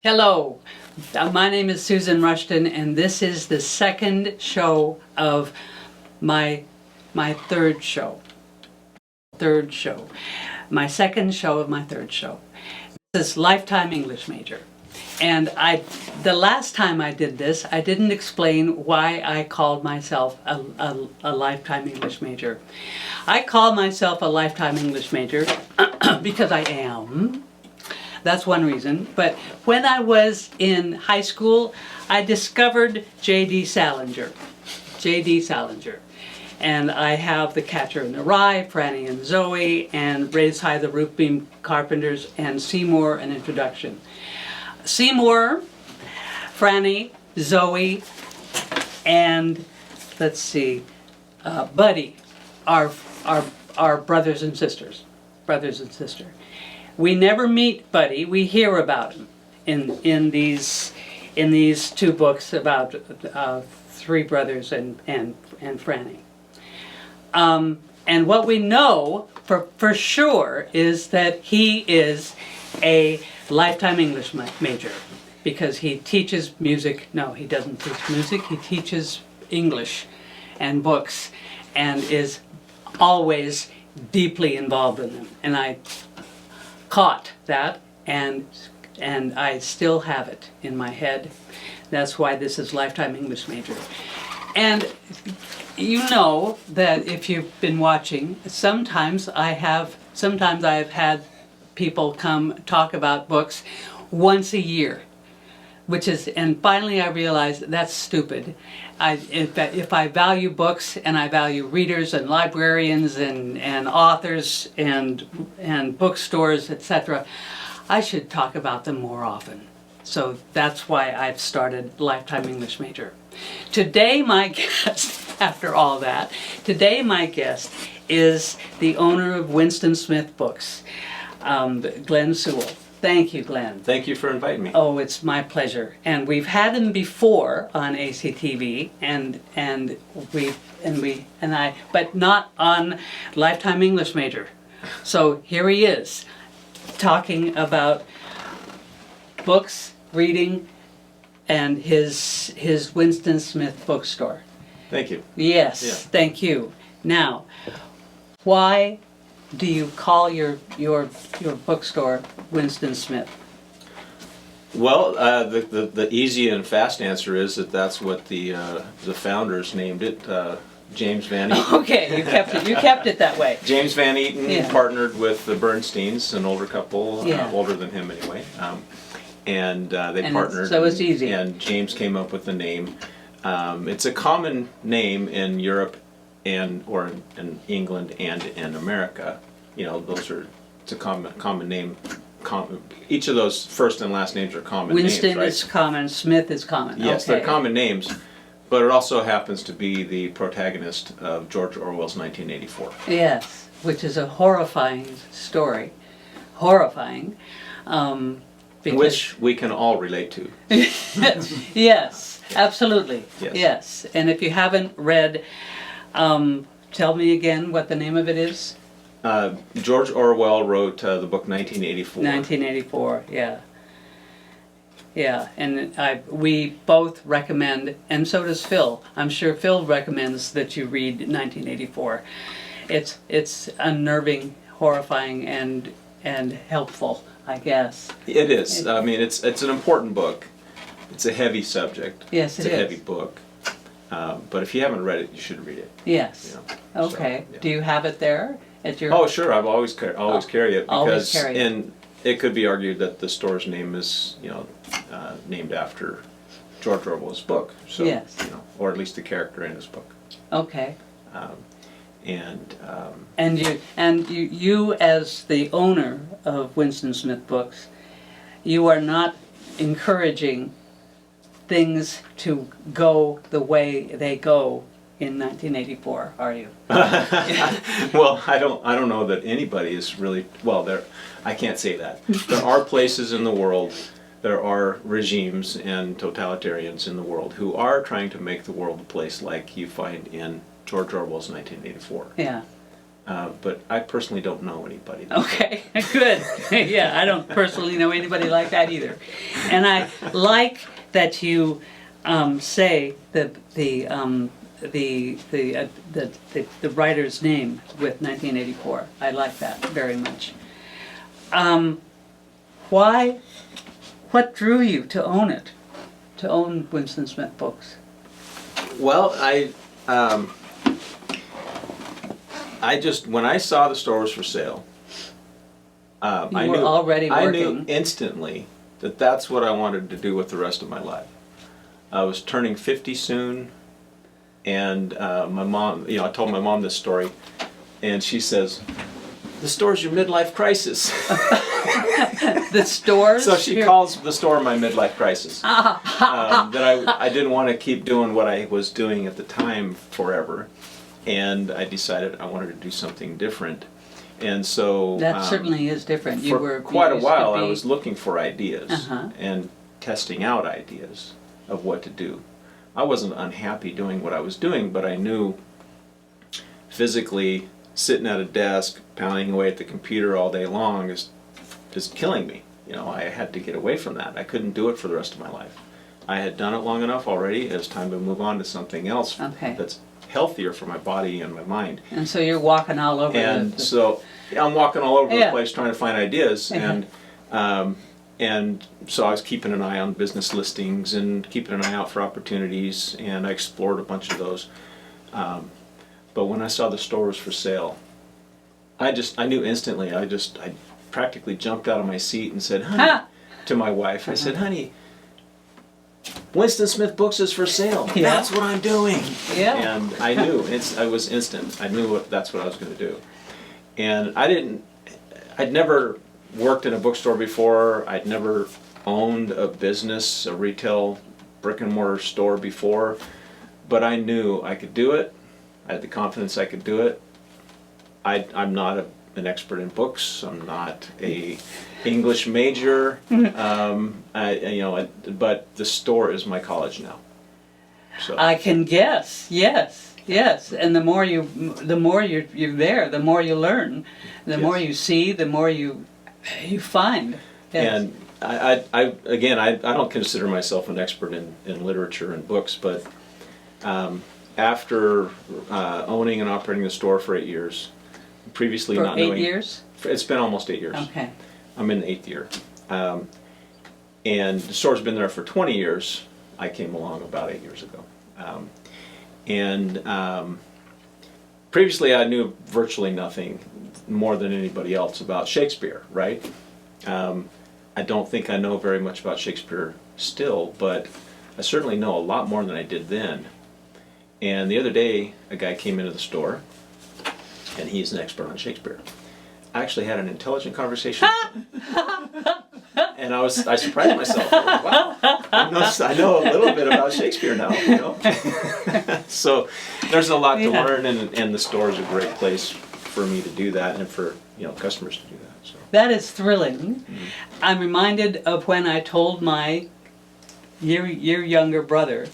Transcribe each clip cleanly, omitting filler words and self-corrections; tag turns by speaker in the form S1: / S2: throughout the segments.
S1: Hello, my name is Susan Rushton, and this is the second show of my third show. My second show of my third show. This is Lifetime English Major. And the last time I did this, I didn't explain why I called myself a lifetime English major. I call myself a lifetime English major because I am. That's one reason. But when I was in high school, I discovered J.D. Salinger. J.D. Salinger. And I have The Catcher in the Rye, Franny and Zoe, and Raise High the Roof Beam Carpenters, and Seymour, an introduction. Seymour, Franny, Zoe, and let's see, Buddy are brothers and sisters. Brothers and sister. We never meet Buddy. We hear about him in these two books about three brothers and Franny. And what we know for sure is that he is a lifetime English major because he teaches music. No, he doesn't teach music. He teaches English and books and is always deeply involved in them. And I caught that, and I still have it in my head. That's why this is Lifetime English Major. And you know that if you've been watching, sometimes I've had people come talk about books once a year, and finally I realized that's stupid. If I value books and I value readers and librarians and authors and bookstores, etc., I should talk about them more often. So that's why I've started Lifetime English Major. Today my guest, after all that, my guest is the owner of Winston Smith Books, Glenn Sewell. Thank you, Glenn.
S2: Thank you for inviting me.
S1: Oh, it's my pleasure. And we've had him before on ACTV, but not on Lifetime English Major. So here he is, talking about books, reading, and his Winston Smith bookstore.
S2: Thank you.
S1: Yes, yeah. Thank you. Now, why do you call your bookstore Winston Smith?
S2: Well, the easy and fast answer is that's what the founders named it. James Van Eaton.
S1: Okay, you kept it that way.
S2: James Van Eaton partnered with the Bernsteins, an older couple, older than him anyway, and they partnered.
S1: So it's easy.
S2: And James came up with the name. It's a common name in Europe or in England and in America. You know, it's a common name. Each of those first and last names are common
S1: Winston
S2: names, right?
S1: is common, Smith is common.
S2: Yes,
S1: okay.
S2: They're common names, but it also happens to be the protagonist of George Orwell's 1984.
S1: Yes, which is a horrifying story. Horrifying.
S2: Which we can all relate to.
S1: Yes, absolutely.
S2: Yes.
S1: Yes. And if you haven't read, tell me again what the name of it is.
S2: George Orwell wrote the book 1984.
S1: 1984, yeah. Yeah, and we both recommend, and so does Phil. I'm sure Phil recommends that you read 1984. It's unnerving, horrifying, and helpful, I guess.
S2: It is. I mean, it's an important book. It's a heavy subject.
S1: Yes, it is.
S2: It's a heavy book. But if you haven't read it, you should read it.
S1: Yes.
S2: You know,
S1: okay.
S2: So, yeah.
S1: Do you have it there at your?
S2: Oh, sure. I've always carry it because
S1: it
S2: could be argued that the store's name is named after George Orwell's book. So,
S1: yes.
S2: Or at least the character in his book.
S1: Okay.
S2: And
S1: you as the owner of Winston Smith Books, you are not encouraging things to go the way they go in 1984, are you?
S2: Well, I don't know that anybody is really I can't say that. There are places in the world, there are regimes and totalitarians in the world who are trying to make the world a place like you find in George Orwell's 1984.
S1: Yeah.
S2: But I personally don't know anybody.
S1: Okay, good. Yeah, I don't personally know anybody like that either. And I like that you say that the writer's name with 1984. I like that very much. Why? What drew you to own it? To own Winston Smith books?
S2: Well, I just, when I saw the store was for sale, I
S1: were already
S2: I
S1: working.
S2: knew instantly that that's what I wanted to do with the rest of my life. I was turning 50 soon, and my mom, I told my mom this story, and she says, "The store's your midlife crisis."
S1: The stores?
S2: So she calls the store my midlife crisis. That I didn't want to keep doing what I was doing at the time forever. And I decided I wanted to do something different. And so
S1: that certainly is different. You
S2: for
S1: were
S2: quite a
S1: used to
S2: while
S1: be-
S2: I was looking for ideas
S1: Uh-huh.
S2: and testing out ideas of what to do. I wasn't unhappy doing what I was doing, but I knew physically sitting at a desk, pounding away at the computer all day long is just killing me. I had to get away from that. I couldn't do it for the rest of my life. I had done it long enough already. It was time to move on to something else
S1: Okay.
S2: that's healthier for my body and my mind.
S1: And so you're walking all over
S2: And so I'm walking all over
S1: Yeah.
S2: the place trying to find ideas,
S1: Uh-huh.
S2: and so I was keeping an eye on business listings and keeping an eye out for opportunities, and I explored a bunch of those. But when I saw the store was for sale, I knew instantly. I practically jumped out of my seat and said, "Honey," to my wife. I said, "Honey, Winston Smith Books is for sale.
S1: Yeah.
S2: That's what I'm doing."
S1: Yeah.
S2: And I knew, I was instant. I knew that's what I was going to do. And I'd never worked in a bookstore before. I'd never owned a business, a retail brick and mortar store before. But I knew I could do it. I had the confidence I could do it. I'm not an expert in books. I'm not a English major. But the store is my college now. So
S1: I can guess. Yes. And the more you're there, the more you learn, the more you see, the more you find. Yes.
S2: And I don't consider myself an expert in literature and books, but after owning and operating the store for 8 years, previously
S1: For
S2: not
S1: 8
S2: knowing,
S1: years?
S2: It's been almost 8 years.
S1: Okay.
S2: I'm in the 8th year. And the store's been there for 20 years. I came along about 8 years ago. Previously I knew virtually nothing more than anybody else about Shakespeare, right? I don't think I know very much about Shakespeare still, but I certainly know a lot more than I did then. And the other day, a guy came into the store, and he's an expert on Shakespeare. I actually had an intelligent conversation with him. And I surprised myself. Wow, I know a little bit about Shakespeare now, So there's a lot to learn, and the store is a great place for me to do that, and for customers to do that. So
S1: That is thrilling. I'm reminded of when I told my year younger brother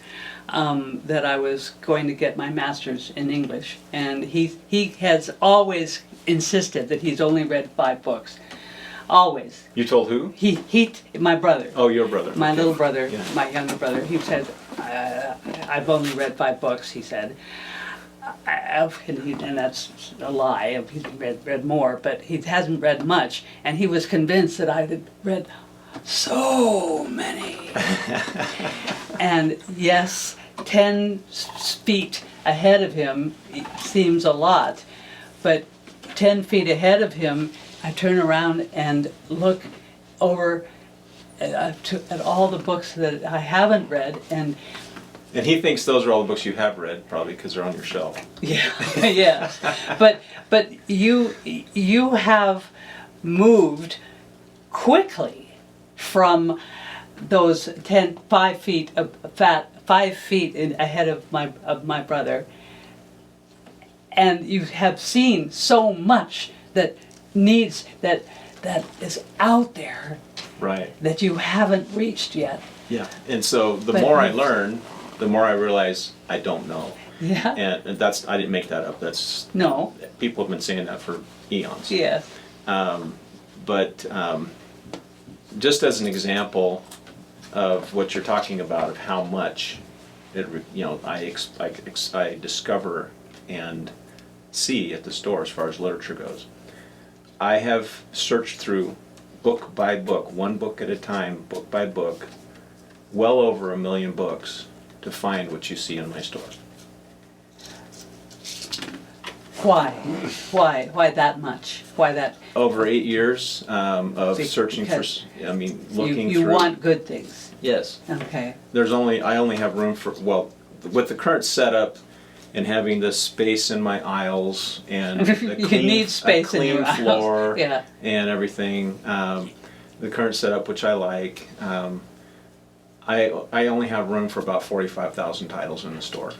S1: that I was going to get my master's in English, and he has always insisted that he's only read 5 books. Always.
S2: you told who?
S1: My brother.
S2: Oh, your brother.
S1: My
S2: Okay.
S1: little brother,
S2: Yeah.
S1: my younger brother, he said, I've only read 5 books, he said. And that's a lie, he's read more, but he hasn't read much, and he was convinced that I had read so many. And yes, 10 feet ahead of him seems a lot, but 10 feet ahead of him, I turn around and look over at all the books that I haven't read, and
S2: he thinks those are all the books you have read, probably because they're on your shelf.
S1: yeah, yes. But you have moved quickly from those 5 feet ahead of my brother, and you have seen so much that is out there
S2: Right.
S1: that you haven't reached yet.
S2: Yeah. And so the
S1: But
S2: more I
S1: you-
S2: learn, the more I realize I don't know.
S1: Yeah.
S2: And that's, I didn't make that up. That's,
S1: No.
S2: people have been saying that for eons.
S1: Yes.
S2: But just as an example of what you're talking about, of how much I discover and see at the store as far as literature goes. I have searched through book by book, one book at a time, book by book, well over 1 million books to find what you see in my store.
S1: Why? Why that much? Why that?
S2: Over 8 years of searching for,
S1: Because
S2: looking
S1: you
S2: through.
S1: want good things.
S2: Yes.
S1: Okay.
S2: I only have room for, well, with the current setup and having the space in my aisles and the
S1: You
S2: clean,
S1: need space
S2: a clean
S1: in your aisles.
S2: floor
S1: Yeah.
S2: and everything, the current setup, which I like, I only have room for about 45,000 titles in the store.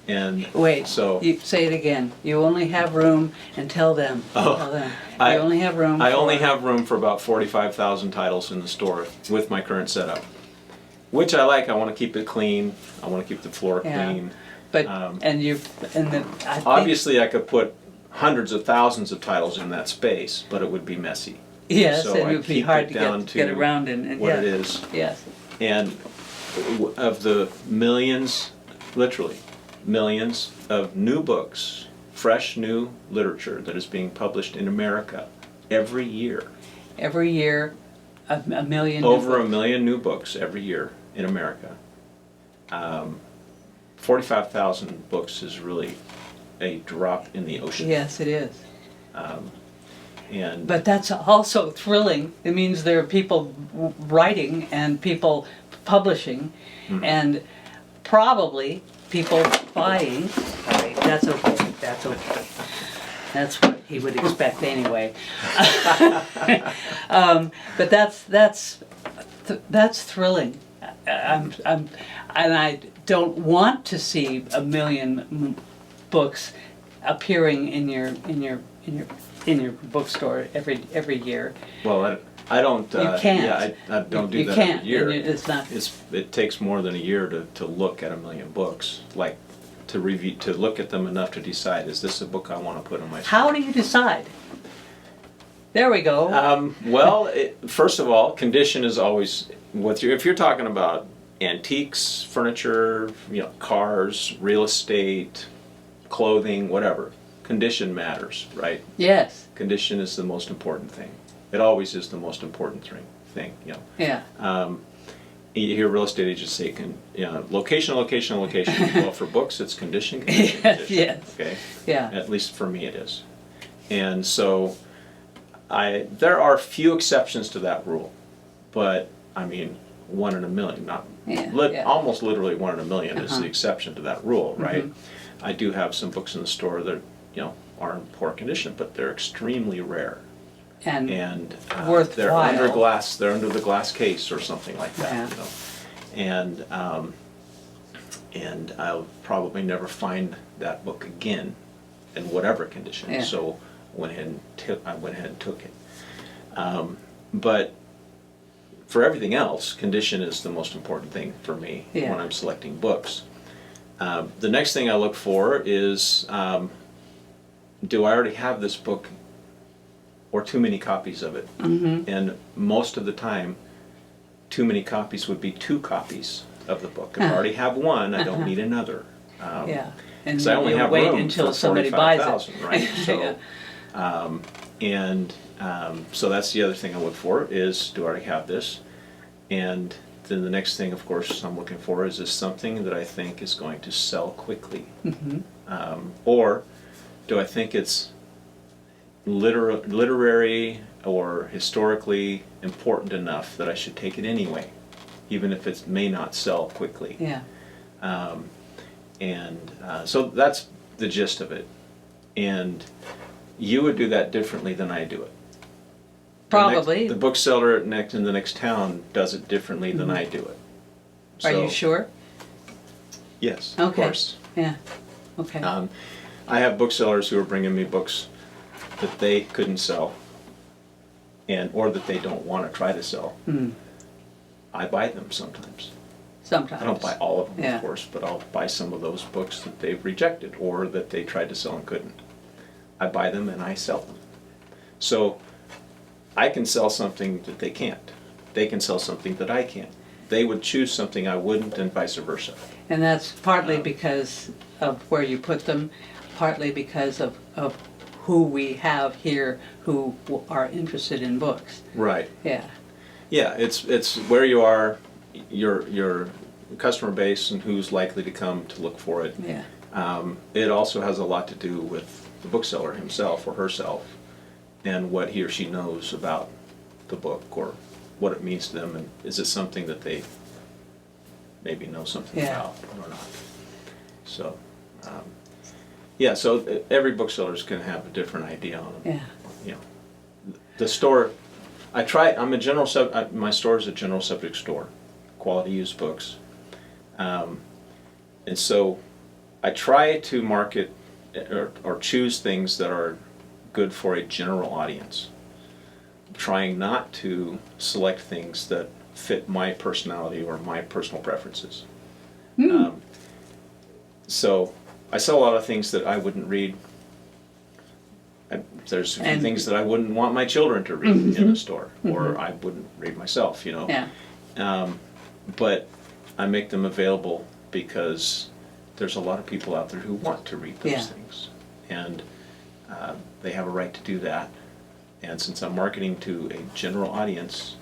S2: And
S1: Wait.
S2: so
S1: You say it again. You only have room, and tell them.
S2: Oh,
S1: Tell them.
S2: I
S1: You only have room.
S2: I only have room for about 45,000 titles in the store with my current setup, which I like. I want to keep it clean. I want to keep the floor
S1: Yeah.
S2: clean.
S1: But I think,
S2: Obviously, I could put hundreds of thousands of titles in that space, but it would be messy.
S1: yes,
S2: So
S1: it
S2: I
S1: would be
S2: keep
S1: hard
S2: it
S1: to
S2: down
S1: get
S2: to
S1: around and
S2: what
S1: yeah.
S2: it is.
S1: Yes.
S2: And of the millions, literally millions of new books, fresh new literature that is being published in America every year.
S1: Every year, a million.
S2: Over 1 million new books every year in America. 45,000 books is really a drop in the ocean.
S1: Yes, it is.
S2: And
S1: But that's also thrilling. It means there are people writing and people publishing, and probably people buying. Sorry, that's okay. That's okay. That's what he would expect anyway. But that's thrilling. And I don't want to see 1 million books appearing in your bookstore every year.
S2: well, I don't.
S1: You can't.
S2: Yeah, I don't do
S1: You
S2: that
S1: can't.
S2: every year.
S1: And it's not.
S2: It takes more than a year to look at 1 million books, like to review, to look at them enough to decide, is this a book I want to put in my store?
S1: How do you decide? There we go.
S2: Well, first of all, condition is always if you're talking about antiques, furniture, cars, real estate, clothing, whatever. Condition matters, right?
S1: Yes.
S2: Condition is the most important thing. It always is the most important thing.
S1: Yeah.
S2: You hear real estate agents say, location, location, location. Well, for books, it's condition, condition,
S1: Yes,
S2: condition.
S1: yes.
S2: Okay.
S1: Yeah.
S2: At least for me, it is. And so, there are few exceptions to that rule, but I mean, 1 in a million, not
S1: Yeah.
S2: almost literally 1 in a million is
S1: Uh-huh.
S2: the exception to that rule, right?
S1: Mm-hmm.
S2: I do have some books in the store that are in poor condition, but they're extremely rare.
S1: And
S2: And
S1: worthwhile.
S2: they're under glass. They're under the glass case or something like that.
S1: Yeah.
S2: And I'll probably never find that book again, in whatever condition.
S1: Yeah.
S2: So I went ahead and took it. But for everything else, condition is the most important thing for me
S1: Yeah.
S2: when I'm selecting books. The next thing I look for is, do I already have this book or too many copies of it?
S1: Mm-hmm.
S2: And most of the time, too many copies would be 2 copies of the book. If I already have one, I don't need another.
S1: Yeah. And
S2: Because I only
S1: you
S2: have
S1: wait
S2: room
S1: until
S2: for
S1: somebody buys it.
S2: 45,000, right? So, so that's the other thing I look for is, do I already have this? And then the next thing, of course, I'm looking for is this something that I think is going to sell quickly?
S1: Mm-hmm.
S2: Or do I think it's literary or historically important enough that I should take it anyway, even if it may not sell quickly?
S1: Yeah.
S2: So that's the gist of it. And you would do that differently than I do it.
S1: Probably.
S2: The bookseller in the next town does it differently than I do it.
S1: Are
S2: So,
S1: you sure?
S2: Yes, of
S1: Okay.
S2: course.
S1: Yeah. Okay.
S2: I have booksellers who are bringing me books that they couldn't sell, or that they don't want to try to sell.
S1: Mm.
S2: I buy them sometimes.
S1: Sometimes.
S2: I don't buy all of them,
S1: Yeah.
S2: of course, but I'll buy some of those books that they've rejected or that they tried to sell and couldn't. I buy them and I sell them. So I can sell something that they can't. They can sell something that I can't. They would choose something I wouldn't, and vice versa.
S1: And that's partly because of where you put them, partly because of who we have here who are interested in books.
S2: Right.
S1: Yeah.
S2: Yeah, it's where you are, your customer base, and who's likely to come to look for it.
S1: Yeah.
S2: It also has a lot to do with the bookseller himself or herself, and what he or she knows about the book or what it means to them, and is it something that they maybe know something
S1: Yeah.
S2: about or not. So, yeah, so every bookseller is going to have a different idea on them.
S1: Yeah.
S2: You know, the store, I'm a general my store is a general subject store, quality used books. And so I try to market or choose things that are good for a general audience, trying not to select things that fit my personality or my personal preferences. So I sell a lot of things that I wouldn't read. There's a few things that I wouldn't want my children to read in a store, or I wouldn't read myself, you know.
S1: Yeah.
S2: But I make them available because there's a lot of people out there who want to read those
S1: Yeah.
S2: things, and they have a right to do that. And since I'm marketing to a general audience,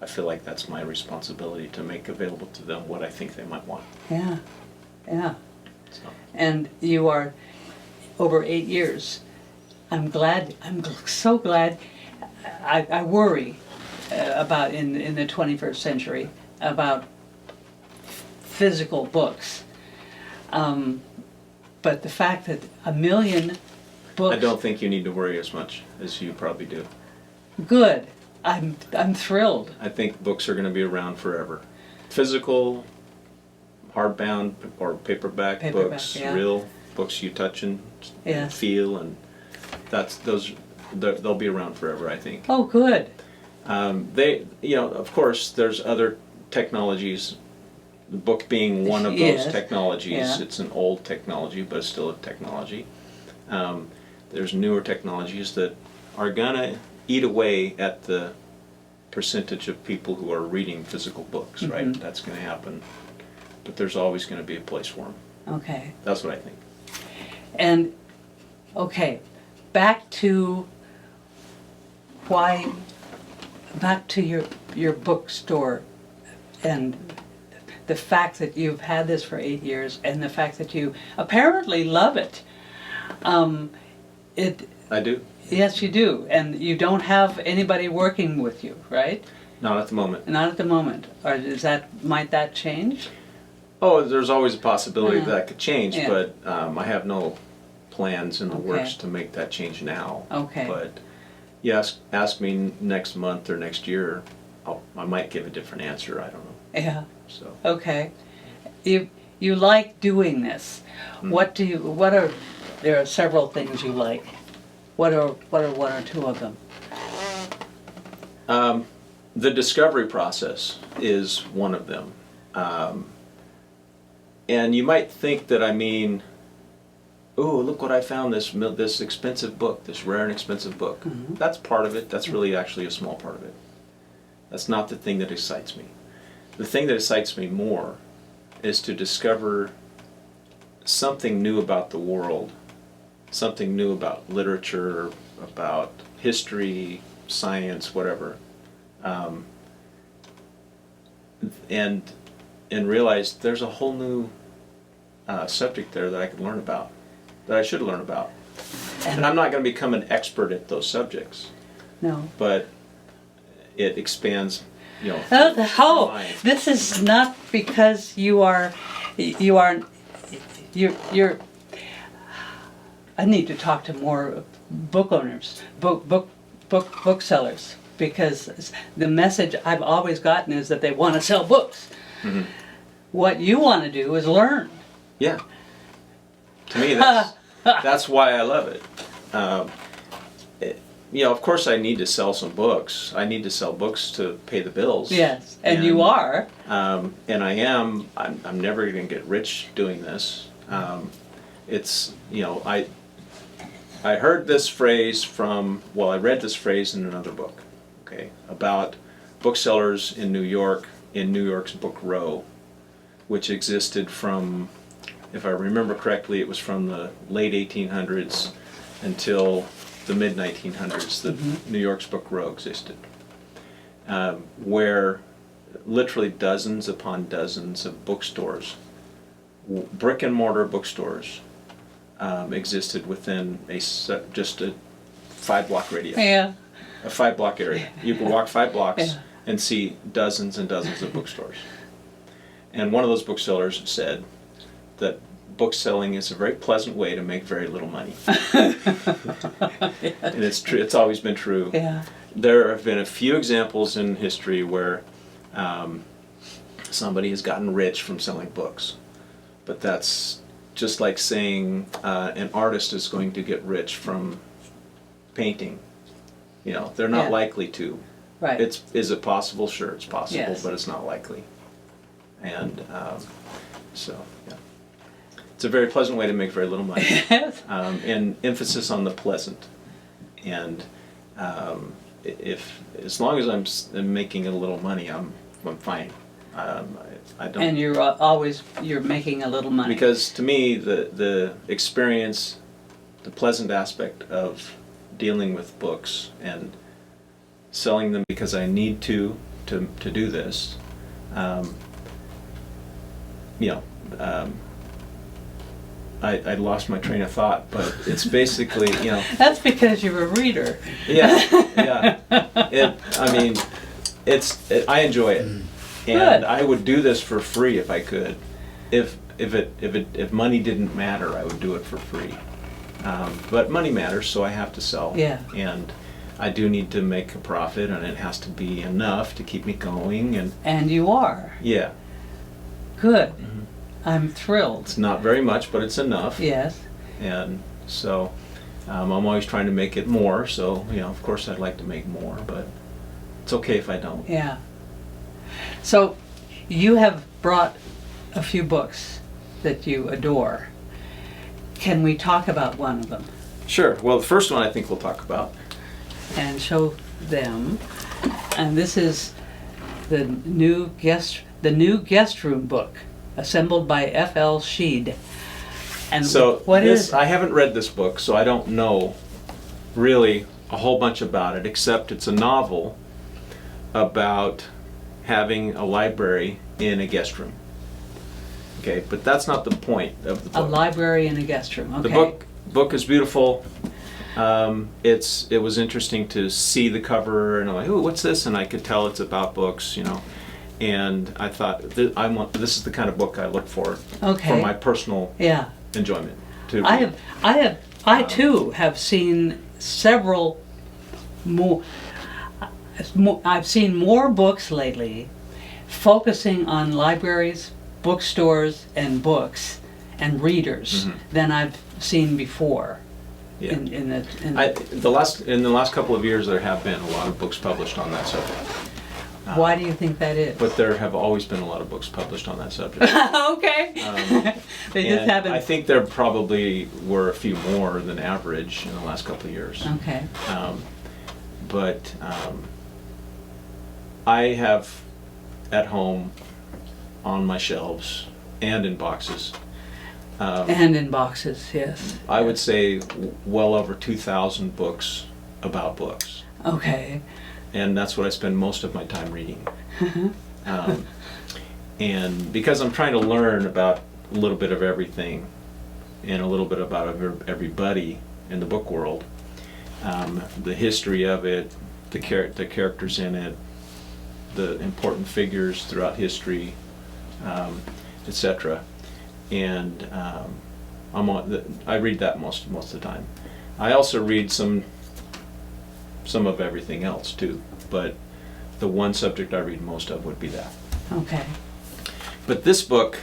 S2: I feel like that's my responsibility to make available to them what I think they might want.
S1: Yeah. Yeah.
S2: So,
S1: And you are over 8 years. I'm so glad. I worry about in the 21st century about physical books. But the fact that 1 million books.
S2: I don't think you need to worry as much as you probably do.
S1: Good. I'm thrilled.
S2: I think books are going to be around forever. Physical, hardbound or paperback books,
S1: yeah.
S2: real books you touch and
S1: Yes.
S2: feel, and they'll be around forever, I think.
S1: Oh, good.
S2: Of course, there's other technologies. The book being one of those
S1: Yes.
S2: technologies.
S1: Yeah.
S2: It's an old technology, but it's still a technology. There's newer technologies that are gonna eat away at the percentage of people who are reading physical books, right?
S1: Mhm.
S2: That's gonna happen. But there's always gonna be a place for them.
S1: Okay.
S2: That's what I think.
S1: And okay, back to your bookstore and the fact that you've had this for 8 years and the fact that you apparently love it.
S2: I do.
S1: Yes, you do, and you don't have anybody working with you, right?
S2: Not at the moment.
S1: Not at the moment. Or might that change?
S2: Oh, there's always a possibility that could change,
S1: Yeah.
S2: but I have no plans in the
S1: Okay.
S2: works to make that change now.
S1: Okay.
S2: But yes, ask me next month or next year, I might give a different answer. I don't know.
S1: Yeah.
S2: So
S1: Okay. You like doing this. There are several things you like. What are one or two of them?
S2: the discovery process is one of them. And you might think that I mean, oh, look what I found, this expensive book, this rare and expensive book.
S1: Mhm.
S2: That's part of it. That's really actually a small part of it. That's not the thing that excites me. The thing that excites me more is to discover something new about the world, something new about literature, about history, science, whatever, and realize there's a whole new subject there that I could learn about, that I should learn about. And I'm not going to become an expert at those subjects,
S1: No.
S2: but it expands, you know.
S1: Oh,
S2: mind.
S1: this is not because you're. I need to talk to more book owners, booksellers, because the message I've always gotten is that they want to sell books.
S2: Mhm.
S1: What you want to do is learn.
S2: Yeah. To me, that's why I love it. of course I need to sell some books. I need to sell books to pay the bills.
S1: Yes, and you are.
S2: And I am. I'm never going to get rich doing this. It's, I heard this phrase I read this phrase in another book, okay, about booksellers in New York's Book Row, which existed from, if I remember correctly, it was from the late 1800s until the mid 1900s that New York's Book Row existed, where literally dozens upon dozens of bookstores, brick and mortar bookstores, existed within just a 5-block radius.
S1: Yeah.
S2: A 5-block area. You could walk 5 blocks
S1: Yeah.
S2: and see dozens and dozens of bookstores. And one of those booksellers said that book selling is a very pleasant way to make very little money. And it's true. It's always been true.
S1: Yeah.
S2: There have been a few examples in history where somebody has gotten rich from selling books, but that's just like saying an artist is going to get rich from painting. They're not
S1: Yeah.
S2: likely to.
S1: Right.
S2: Is it possible? Sure, it's possible,
S1: Yes.
S2: but it's not likely. And so, yeah. It's a very pleasant way to make very little money.
S1: Yes.
S2: And emphasis on the pleasant. And as long as I'm making a little money, I'm fine. I don't.
S1: And you're making a little money.
S2: Because to me, the experience, the pleasant aspect of dealing with books and selling them because I need to do this, I lost my train of thought, but it's basically,
S1: That's because you're a reader.
S2: yeah. I enjoy it, and
S1: Good.
S2: I would do this for free if I could. If money didn't matter, I would do it for free. But money matters, so I have to sell.
S1: Yeah.
S2: And I do need to make a profit, and it has to be enough to keep me going.
S1: And you are.
S2: Yeah,
S1: Good. I'm thrilled.
S2: it's not very much, but it's enough.
S1: Yes.
S2: And so I'm always trying to make it more. So of course, I'd like to make more, but it's okay if I don't.
S1: Yeah. So you have brought a few books that you adore. Can we talk about one of them
S2: Sure. Well, the first one I think we'll talk about.
S1: and show them? And this is the new guest room book, assembled by F.L. Sheed. And
S2: So
S1: what is
S2: I haven't read this book, so I don't know really a whole bunch about it, except it's a novel about having a library in a guest room. Okay, but that's not the point of the
S1: a
S2: book.
S1: library in a guest room? Okay.
S2: The book is beautiful. It was interesting to see the cover, and I'm like, "Ooh, what's this?" And I could tell it's about books, And I thought, this is the kind of book I look for my personal
S1: Yeah.
S2: enjoyment. To read.
S1: I too have seen several more. I've seen more books lately focusing on libraries, bookstores, and books and readers than I've seen before.
S2: Yeah.
S1: In
S2: the last couple of years, there have been a lot of books published on that subject.
S1: why do you think that is?
S2: But there have always been a lot of books published on that subject.
S1: Okay. They just
S2: And
S1: haven't.
S2: I think there probably were a few more than average in the last couple of years.
S1: Okay.
S2: But I have at home on my shelves and in boxes.
S1: And in boxes, yes.
S2: I would say well over 2,000 books about books.
S1: Okay.
S2: And that's what I spend most of my time reading. And because I'm trying to learn about a little bit of everything and a little bit about everybody in the book world, the history of it, the characters in it, the important figures throughout history, etc. And I read that most of the time. I also read some of everything else too, but the one subject I read most of would be that.
S1: Okay.
S2: But this book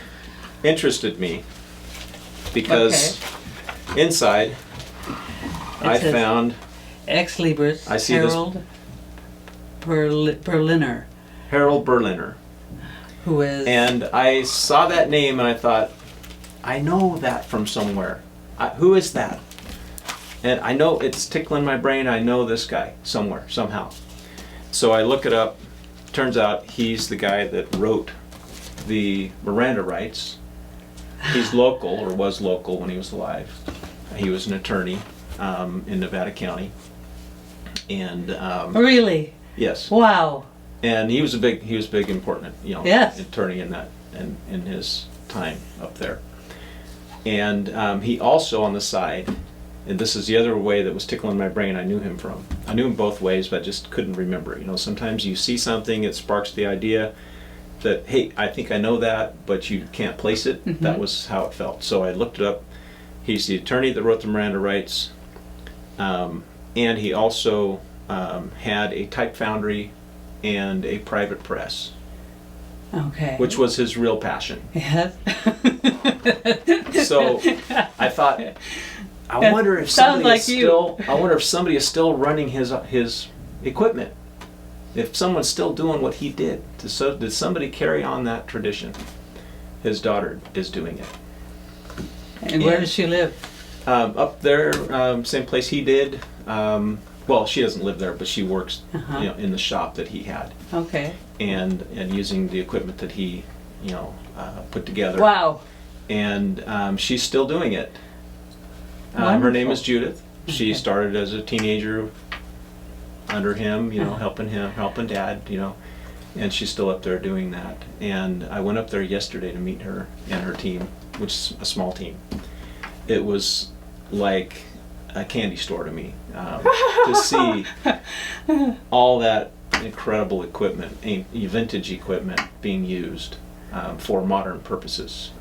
S2: interested me because inside I
S1: says-
S2: found
S1: Ex Libris,
S2: I see this-
S1: Harold Berliner,
S2: Harold Berliner.
S1: who is...
S2: And I saw that name and I thought, I know that from somewhere. Who is that? And I know it's tickling my brain. I know this guy somewhere, somehow. So I look it up. Turns out he's the guy that wrote the Miranda rights. He's local, or was local when he was alive. He was an attorney in Nevada County. And
S1: Really?
S2: yes.
S1: Wow.
S2: And he was big, important,
S1: Yes.
S2: attorney in his time up there. And he also on the side, and this is the other way that was tickling my brain. I knew him from. I knew him both ways, but I just couldn't remember. Sometimes you see something, it sparks the idea that, hey, I think I know that, but you can't place it.
S1: Mm-hmm.
S2: That was how it felt. So I looked it up. He's the attorney that wrote the Miranda rights, and he also had a type foundry and a private press,
S1: Okay.
S2: which was his real passion.
S1: Yes.
S2: So I thought, I wonder if
S1: Sounds
S2: somebody
S1: like
S2: is
S1: you.
S2: still. I wonder if somebody is still running his equipment. If someone's still doing what he did, did somebody carry on that tradition? His daughter is doing it.
S1: And where does she live?
S2: Up there, same place he did. Well, she doesn't live there, but she works,
S1: Uh-huh.
S2: in the shop that he had,
S1: Okay.
S2: and using the equipment that he, put together.
S1: Wow.
S2: And she's still doing it. Her
S1: Wonderful.
S2: name is Judith. She
S1: Okay.
S2: started as a teenager under him,
S1: Uh-huh.
S2: helping Dad, and she's still up there doing that. And I went up there yesterday to meet her and her team, which is a small team. It was like a candy store to me to see all that incredible equipment, vintage equipment being used for modern purposes.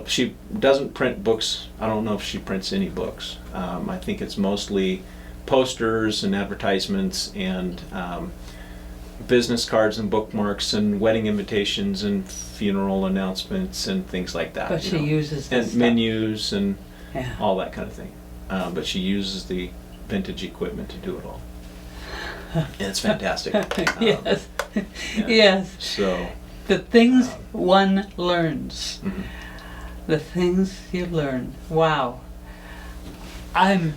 S2: She doesn't print books. I don't know if she prints any books. I think it's mostly posters and advertisements and business cards and bookmarks and wedding invitations and funeral announcements and things like that.
S1: But she uses this
S2: and
S1: stuff.
S2: menus and
S1: Yeah.
S2: all that kind of thing. But she uses the vintage equipment to do it all. And it's fantastic.
S1: Yes.
S2: yeah.
S1: Yes.
S2: So,
S1: The things one learns.
S2: mhm.
S1: The things you learn. Wow.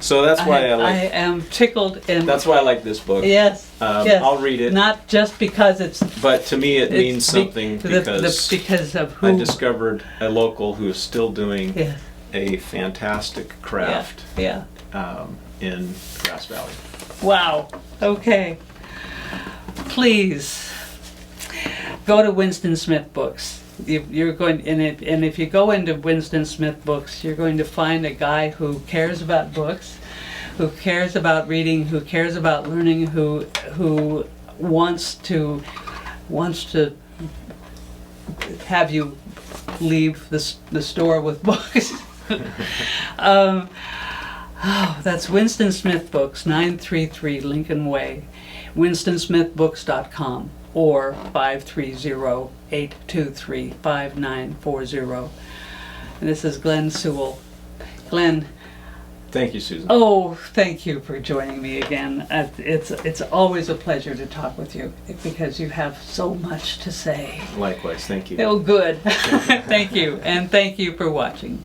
S2: So that's why I like.
S1: I am tickled and
S2: That's why I like this book.
S1: yes, yes.
S2: I'll read it.
S1: Not just because it's
S2: But to me, it means
S1: it's be-
S2: something
S1: because of who
S2: I discovered a local who is still doing
S1: yes,
S2: a fantastic craft
S1: yeah.
S2: in Grass Valley.
S1: Wow. Okay. Please go to Winston Smith Books. You're going and if you go into Winston Smith Books, you're going to find a guy who cares about books, who cares about reading, who cares about learning, who wants to have you leave the store with books. That's Winston Smith Books, 933 Lincoln Way, winstonsmithbooks.com, or 530-823-5940. And this is Glenn Sewell. Glenn,
S2: Thank you, Susan.
S1: oh, thank you for joining me again. It's always a pleasure to talk with you because you have so much to say.
S2: Likewise, thank you.
S1: Oh, good. Thank you, and thank you for watching.